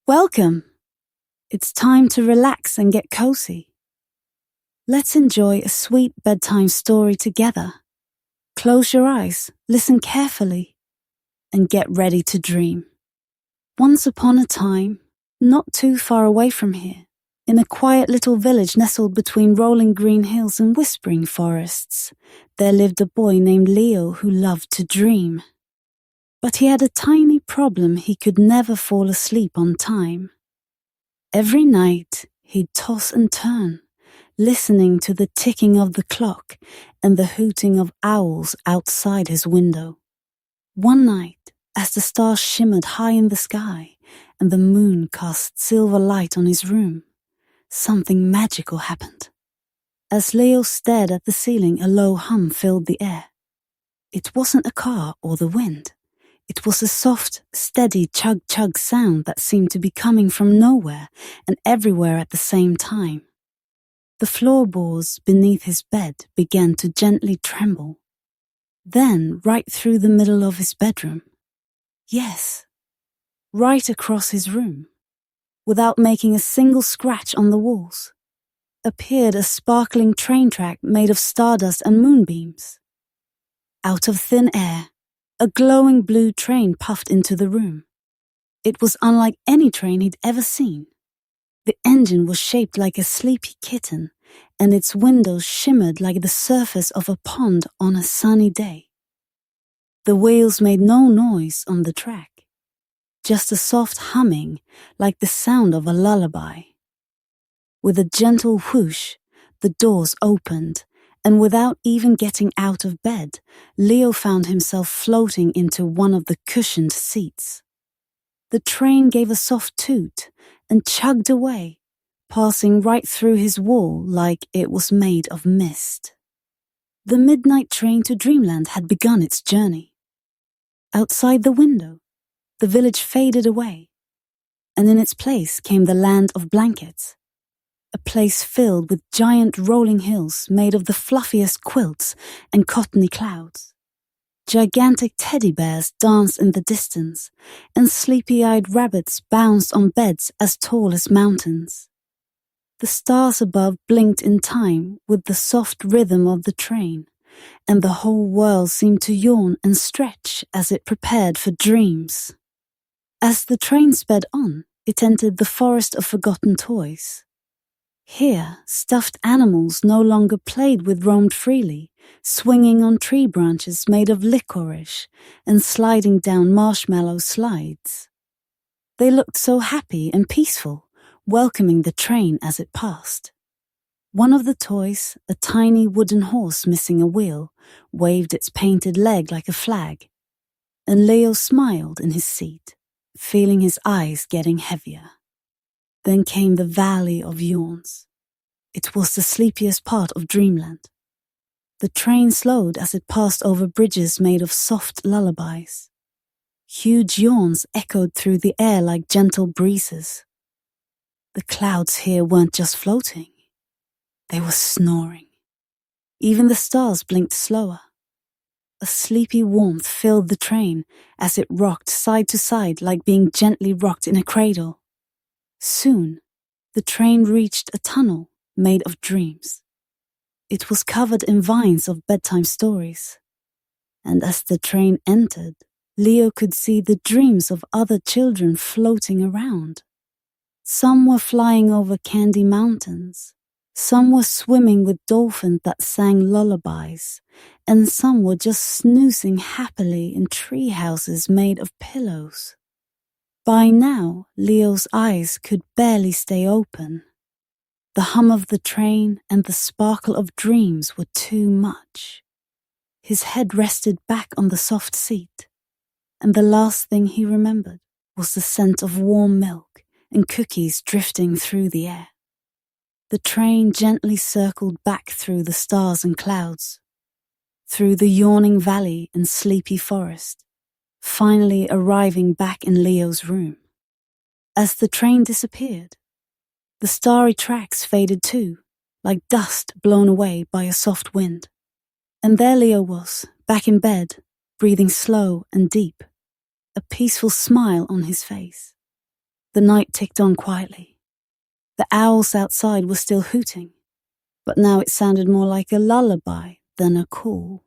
Welcome! It's time to relax and get cozy. Let's enjoy a sweet bedtime story together. Close your eyes, listen carefully, and get ready to dream. Once upon a time, not too far away from here, in a quiet little village nestled between rolling green hills and whispering forests, there lived a boy named Leo who loved to dream. But he had a tiny problem: he could never fall asleep on time. Every night, he'd toss and turn, listening to the ticking of the clock and the hooting of owls outside his window. One night, as the stars shimmered high in the sky and the moon cast silver light on his room, something magical happened. As Leo stared at the ceiling, a low hum filled the air. It wasn't a car or the wind. It was a soft, steady chug-chug sound that seemed to be coming from nowhere and everywhere at the same time. The floorboards beneath his bed began to gently tremble. Then, right through the middle of his bedroom, yes, right across his room, without making a single scratch on the walls, appeared a sparkling train track made of stardust and moonbeams. Out of thin air, a glowing blue train puffed into the room. It was unlike any train he'd ever seen. The engine was shaped like a sleepy kitten, and its windows shimmered like the surface of a pond on a sunny day. The wheels made no noise on the track, just a soft humming like the sound of a lullaby. With a gentle whoosh, the doors opened, and without even getting out of bed, Leo found himself floating into one of the cushioned seats. The train gave a soft toot and chugged away, passing right through his wall like it was made of mist. The midnight train to dreamland had begun its journey. Outside the window, the village faded away, and in its place came the land of blankets. A place filled with giant rolling hills made of the fluffiest quilts and cottony clouds. Gigantic teddy bears danced in the distance, and sleepy-eyed rabbits bounced on beds as tall as mountains. The stars above blinked in time with the soft rhythm of the train, and the whole world seemed to yawn and stretch as it prepared for dreams. As the train sped on, it entered the forest of forgotten toys. Here, stuffed animals no longer played with roamed freely, swinging on tree branches made of licorice and sliding down marshmallow slides. They looked so happy and peaceful, welcoming the train as it passed. One of the toys, a tiny wooden horse missing a wheel, waved its painted leg like a flag, and Leo smiled in his seat, feeling his eyes getting heavier. Then came the Valley of Yawns. It was the sleepiest part of dreamland. The train slowed as it passed over bridges made of soft lullabies. Huge yawns echoed through the air like gentle breezes. The clouds here weren't just floating. They were snoring. Even the stars blinked slower. A sleepy warmth filled the train as it rocked side to side like being gently rocked in a cradle. Soon, the train reached a tunnel made of dreams. It was covered in vines of bedtime stories. And as the train entered, Leo could see the dreams of other children floating around. Some were flying over candy mountains. Some were swimming with dolphins that sang lullabies, and some were just snoozing happily in tree houses made of pillows. By now, Leo's eyes could barely stay open. The hum of the train and the sparkle of dreams were too much. His head rested back on the soft seat, and the last thing he remembered was the scent of warm milk and cookies drifting through the air. The train gently circled back through the stars and clouds, through the yawning valley and sleepy forest, finally arriving back in Leo's room. As the train disappeared, the starry tracks faded too, like dust blown away by a soft wind. And there Leo was, back in bed, breathing slow and deep, a peaceful smile on his face. The night ticked on quietly. The owls outside were still hooting, but now it sounded more like a lullaby than a call.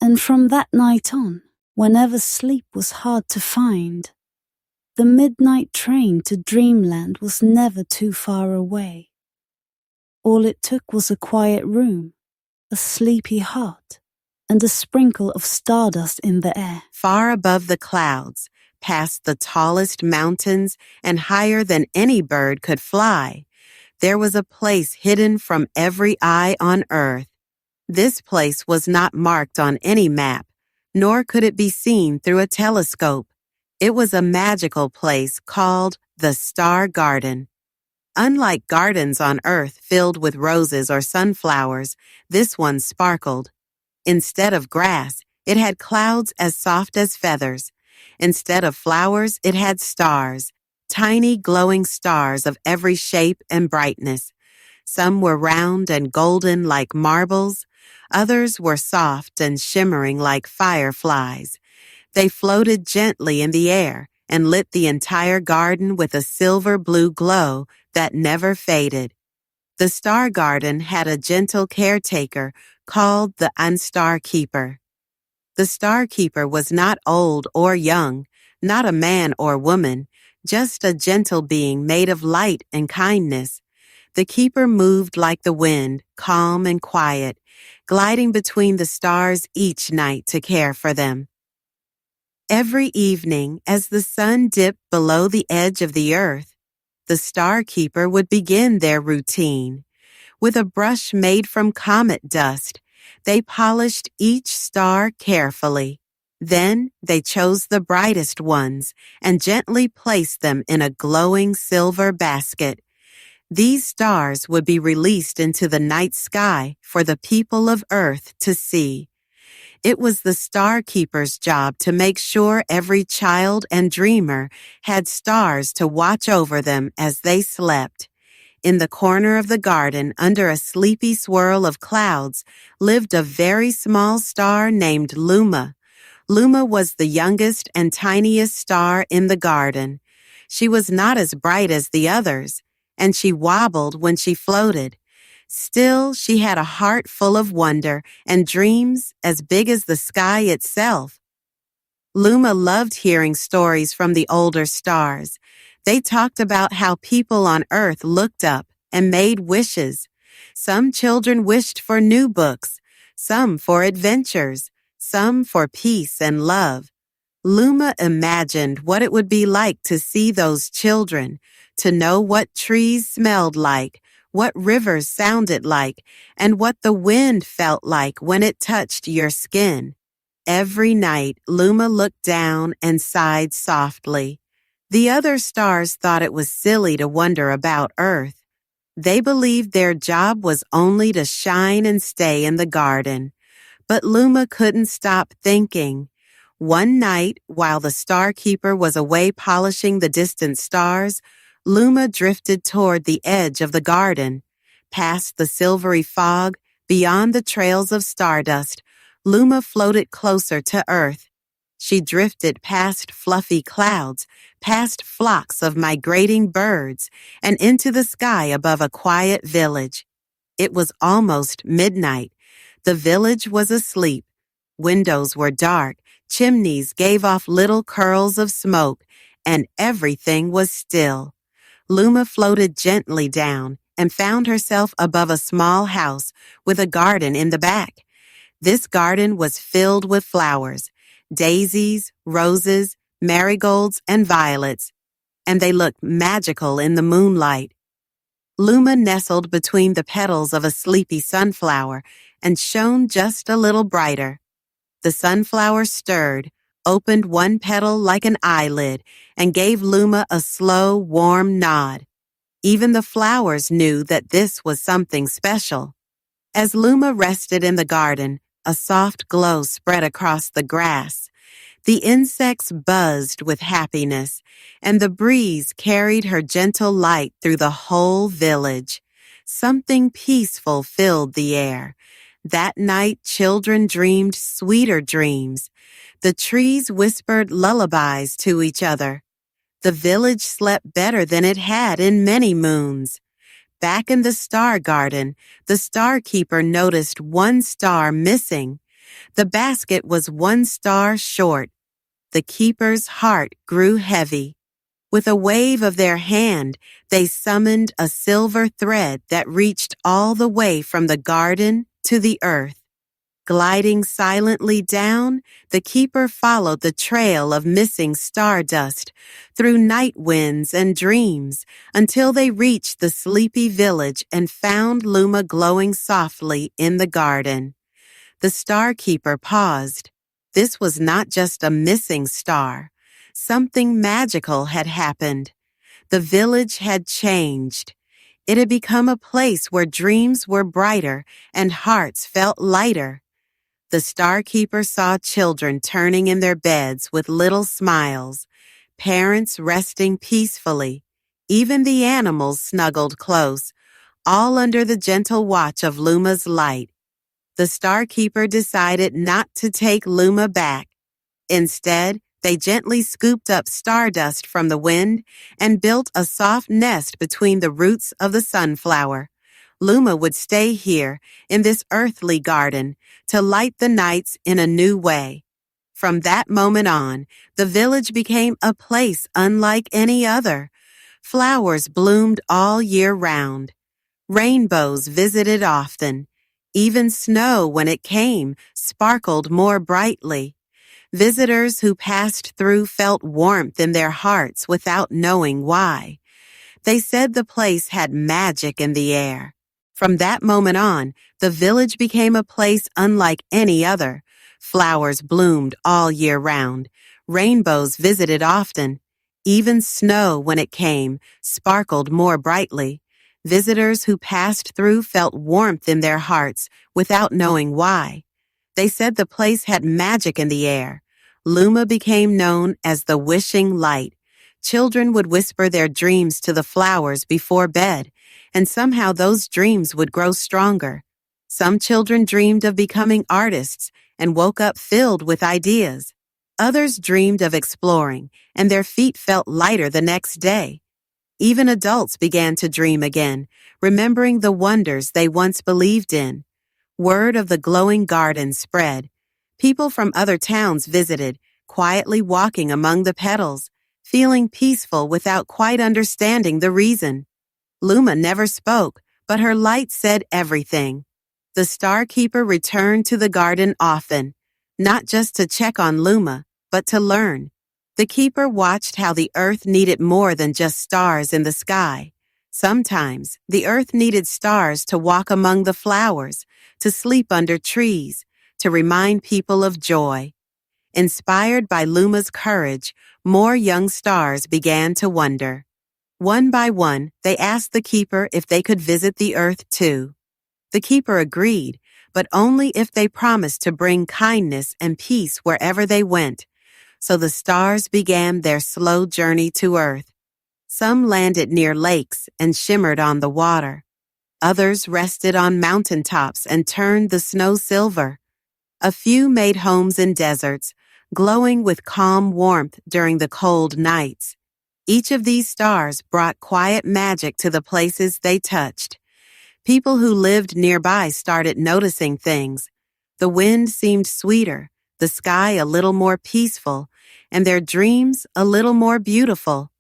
And from that night on, whenever sleep was hard to find, the midnight train to dreamland was never too far away. All it took was a quiet room, a sleepy heart, and a sprinkle of stardust in the air. Far above the clouds, past the tallest mountains and higher than any bird could fly, there was a place hidden from every eye on earth. This place was not marked on any map, nor could it be seen through a telescope. It was a magical place called the Star Garden. Unlike gardens on Earth filled with roses or sunflowers, this one sparkled. Instead of grass, it had clouds as soft as feathers. Instead of flowers, it had stars, tiny glowing stars of every shape and brightness. Some were round and golden like marbles. Others were soft and shimmering like fireflies. They floated gently in the air and lit the entire garden with a silver-blue glow that never faded. The Star Garden had a gentle caretaker called the Star Keeper. The Star Keeper was not old or young, not a man or woman, just a gentle being made of light and kindness. The keeper moved like the wind, calm and quiet, gliding between the stars each night to care for them. Every evening, as the sun dipped below the edge of the earth, the Star Keeper would begin their routine. With a brush made from comet dust, they polished each star carefully. Then they chose the brightest ones and gently placed them in a glowing silver basket. These stars would be released into the night sky for the people of Earth to see. It was the Star Keeper's job to make sure every child and dreamer had stars to watch over them as they slept. In the corner of the garden, under a sleepy swirl of clouds, lived a very small star named Luma. Luma was the youngest and tiniest star in the garden. She was not as bright as the others, and she wobbled when she floated. Still, she had a heart full of wonder and dreams as big as the sky itself. Luma loved hearing stories from the older stars. They talked about how people on Earth looked up and made wishes. Some children wished for new books, some for adventures, some for peace and love. Luma imagined what it would be like to see those children, to know what trees smelled like, what rivers sounded like, and what the wind felt like when it touched your skin. Every night, Luma looked down and sighed softly. The other stars thought it was silly to wonder about Earth. They believed their job was only to shine and stay in the garden. But Luma couldn't stop thinking. One night, while the Star Keeper was away polishing the distant stars, Luma drifted toward the edge of the garden. Past the silvery fog, beyond the trails of stardust, Luma floated closer to Earth. She drifted past fluffy clouds, past flocks of migrating birds, and into the sky above a quiet village. It was almost midnight. The village was asleep. Windows were dark, chimneys gave off little curls of smoke, and everything was still. Luma floated gently down and found herself above a small house with a garden in the back. This garden was filled with flowers, daisies, roses, marigolds, and violets, and they looked magical in the moonlight. Luma nestled between the petals of a sleepy sunflower and shone just a little brighter. The sunflower stirred, opened one petal like an eyelid, and gave Luma a slow, warm nod. Even the flowers knew that this was something special. As Luma rested in the garden, a soft glow spread across the grass. The insects buzzed with happiness, and the breeze carried her gentle light through the whole village. Something peaceful filled the air. That night, children dreamed sweeter dreams. The trees whispered lullabies to each other. The village slept better than it had in many moons. Back in the star garden, the star keeper noticed one star missing. The basket was one star short. The keeper's heart grew heavy. With a wave of their hand, they summoned a silver thread that reached all the way from the garden to the earth. Gliding silently down, the keeper followed the trail of missing stardust through night winds and dreams until they reached the sleepy village and found Luma glowing softly in the garden. The star keeper paused. This was not just a missing star. Something magical had happened. The village had changed. It had become a place where dreams were brighter and hearts felt lighter. The star keeper saw children turning in their beds with little smiles, parents resting peacefully. Even the animals snuggled close, all under the gentle watch of Luma's light. The star keeper decided not to take Luma back. Instead, they gently scooped up stardust from the wind and built a soft nest between the roots of the sunflower. Luma would stay here in this earthly garden to light the nights in a new way. From that moment on, the village became a place unlike any other. Flowers bloomed all year round. Rainbows visited often. Even snow, when it came, sparkled more brightly. Visitors who passed through felt warmth in their hearts without knowing why. They said the place had magic in the air. From that moment on, the village became a place unlike any other. Flowers bloomed all year round. Rainbows visited often. Even snow, when it came, sparkled more brightly. Visitors who passed through felt warmth in their hearts without knowing why. They said the place had magic in the air. Luma became known as the wishing light. Children would whisper their dreams to the flowers before bed, and somehow those dreams would grow stronger. Some children dreamed of becoming artists and woke up filled with ideas. Others dreamed of exploring, and their feet felt lighter the next day. Even adults began to dream again, remembering the wonders they once believed in. Word of the glowing garden spread. People from other towns visited, quietly walking among the petals, feeling peaceful without quite understanding the reason. Luma never spoke, but her light said everything. The star keeper returned to the garden often, not just to check on Luma, but to learn. The keeper watched how the earth needed more than just stars in the sky. Sometimes, the earth needed stars to walk among the flowers, to sleep under trees, to remind people of joy. Inspired by Luma's courage, more young stars began to wonder. One by one, they asked the keeper if they could visit the earth too. The keeper agreed, but only if they promised to bring kindness and peace wherever they went. So the stars began their slow journey to earth. Some landed near lakes and shimmered on the water. Others rested on mountaintops and turned the snow silver. A few made homes in deserts, glowing with calm warmth during the cold nights. Each of these stars brought quiet magic to the places they touched. People who lived nearby started noticing things. The wind seemed sweeter, the sky a little more peaceful, and their dreams a little more beautiful.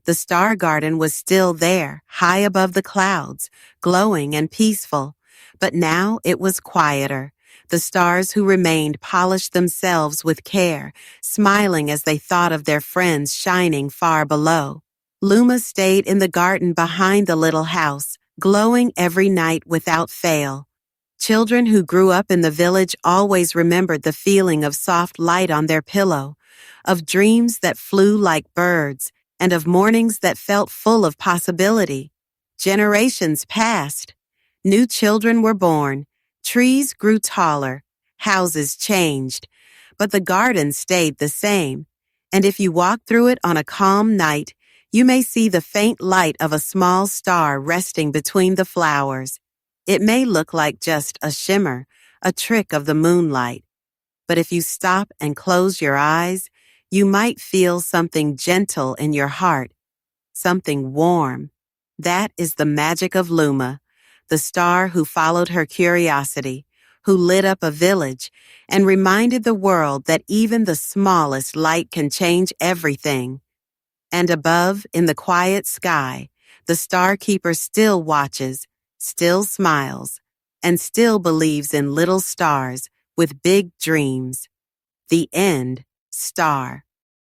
The star garden was still there, high above the clouds, glowing and peaceful. But now it was quieter. The stars who remained polished themselves with care, smiling as they thought of their friends shining far below. Luma stayed in the garden behind the little house, glowing every night without fail. Children who grew up in the village always remembered the feeling of soft light on their pillow, of dreams that flew like birds, and of mornings that felt full of possibility. Generations passed. New children were born. Trees grew taller. Houses changed. But the garden stayed the same. And if you walk through it on a calm night, you may see the faint light of a small star resting between the flowers. It may look like just a shimmer, a trick of the moonlight. But if you stop and close your eyes, You might feel something gentle in your heart, something warm. That is the magic of Luma, the star who followed her curiosity, who lit up a village and reminded the world that even the smallest light can change everything. And above, in the quiet sky, the star keeper still watches, still smiles, and still believes in little stars with big dreams. The end, star.